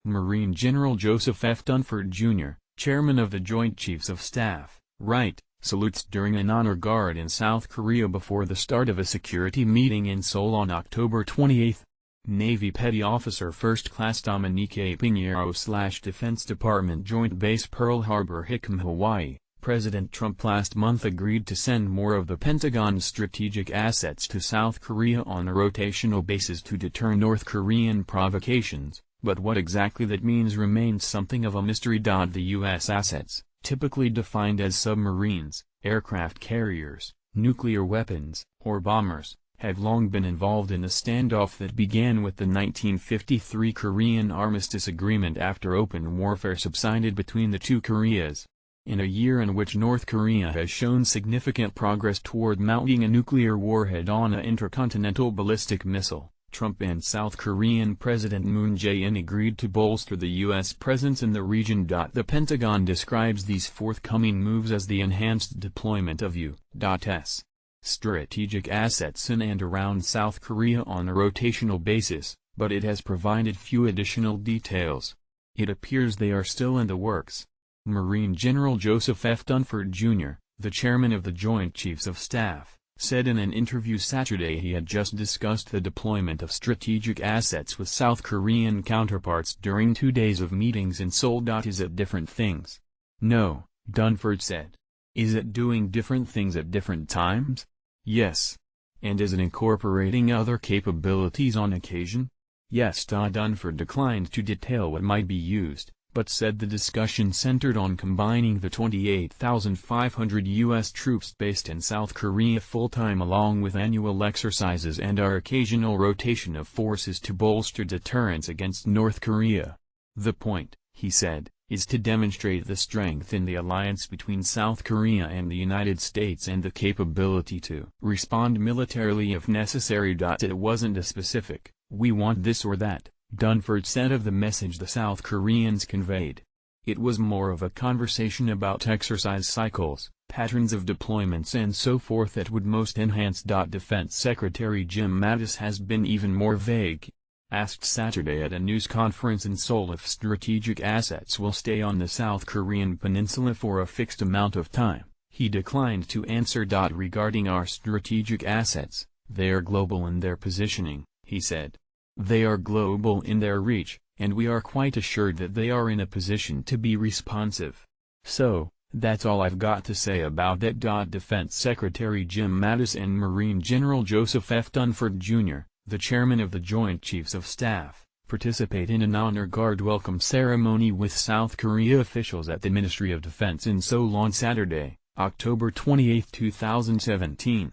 Marine General Joseph F. Dunford, Jr., chairman of the Joint Chiefs of Staff, right, salutes during an honor guard in South Korea before the start of a security meeting in Seoul on October 28. Navy Petty Officer First Class Dominique Pinheiro / Defense Department Joint Base Pearl Harbor, Hickam, Hawaii. President Trump last month agreed to send more of the Pentagon's strategic assets to South Korea on a rotational basis to deter North Korean provocations, but what exactly that means remains something of a mystery. The U.S. assets, typically defined as submarines, aircraft carriers, nuclear weapons, or bombers, have long been involved in a standoff that began with the 1953 Korean Armistice Agreement after open warfare subsided between the two Koreas. In a year in which North Korea has shown significant progress toward mounting a nuclear warhead on an intercontinental ballistic missile, Trump and South Korean President Moon Jae-in agreed to bolster the U.S. presence in the region. The Pentagon describes these forthcoming moves as the enhanced deployment of U.S. strategic assets in and around South Korea on a rotational basis, but it has provided few additional details. It appears they are still in the works. Marine General Joseph F. Dunford, Jr., the chairman of the Joint Chiefs of Staff, said in an interview Saturday he had just discussed the deployment of strategic assets with South Korean counterparts during 2 days of meetings in Seoul. Is it different things? No, Dunford said. Is it doing different things at different times? Yes. And is it incorporating other capabilities on occasion? Yes. Dunford declined to detail what might be used, but said the discussion centered on combining the 28,500 U.S. troops based in South Korea full-time along with annual exercises and our occasional rotation of forces to bolster deterrence against North Korea. The point, he said, is to demonstrate the strength in the alliance between South Korea and the United States and the capability to respond militarily if necessary. It wasn't a specific, "we want this or that," Dunford said of the message the South Koreans conveyed. It was more of a conversation about exercise cycles, patterns of deployments and so forth that would most enhance. Defense Secretary Jim Mattis has been even more vague. Asked Saturday at a news conference in Seoul if strategic assets will stay on the South Korean peninsula for a fixed amount of time, he declined to answer. Regarding our strategic assets, they are global in their positioning, he said. They are global in their reach, and we are quite assured that they are in a position to be responsive. So, that's all I've got to say about that. Defense Secretary Jim Mattis and Marine General Joseph F. Dunford, Jr., the chairman of the Joint Chiefs of Staff, participate in an honor guard welcome ceremony with South Korea officials at the Ministry of Defense in Seoul on Saturday, October 28, 2017.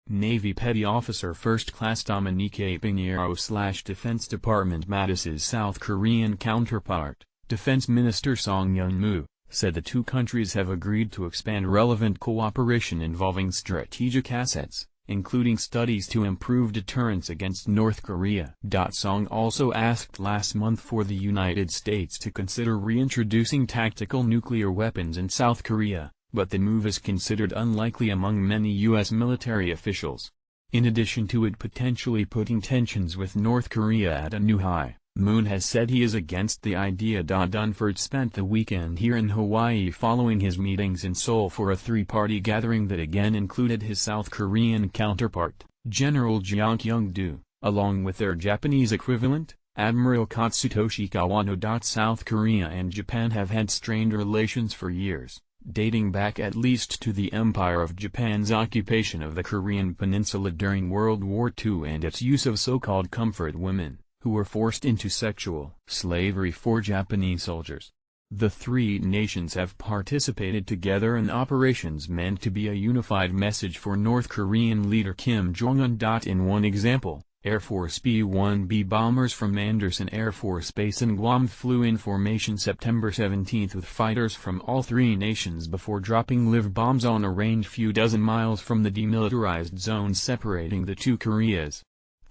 Navy Petty Officer First Class Dominique Pinheiro / Defense Department Mattis's South Korean counterpart, Defense Minister Song Young-moo, said the two countries have agreed to expand relevant cooperation involving strategic assets, including studies to improve deterrence against North Korea. Song also asked last month for the United States to consider reintroducing tactical nuclear weapons in South Korea, but the move is considered unlikely among many U.S. military officials. In addition to it potentially putting tensions with North Korea at a new high, Moon has said he is against the idea. Dunford spent the weekend here in Hawaii following his meetings in Seoul for a three-party gathering that again included his South Korean counterpart, General Jeong Kyung-do, along with their Japanese equivalent, Admiral Katsutoshi Kawano. South Korea and Japan have had strained relations for years, dating back at least to the Empire of Japan's occupation of the Korean peninsula during World War II and its use of so-called comfort women, who were forced into sexual slavery for Japanese soldiers. The three nations have participated together in operations meant to be a unified message for North Korean leader Kim Jong-un. In one example, Air Force B-1B bombers from Andersen Air Force Base in Guam flew in formation September 17 with fighters from all three nations before dropping live bombs on a range few dozen miles from the demilitarized zone separating the two Koreas.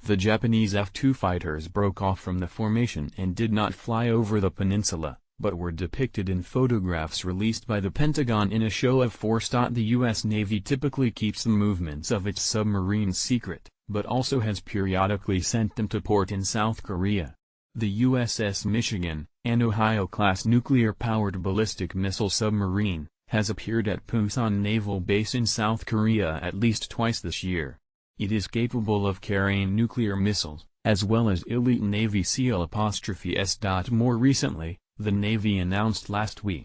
The Japanese F-2 fighters broke off from the formation and did not fly over the peninsula, but were depicted in photographs released by the Pentagon in a show of force. The U.S. Navy typically keeps the movements of its submarines secret, but also has periodically sent them to port in South Korea. The USS Michigan, an Ohio-class nuclear-powered ballistic missile submarine, has appeared at Pusan Naval Base in South Korea at least twice this year. It is capable of carrying nuclear missiles, as well as elite Navy SEAL''S. More recently, the Navy announced last week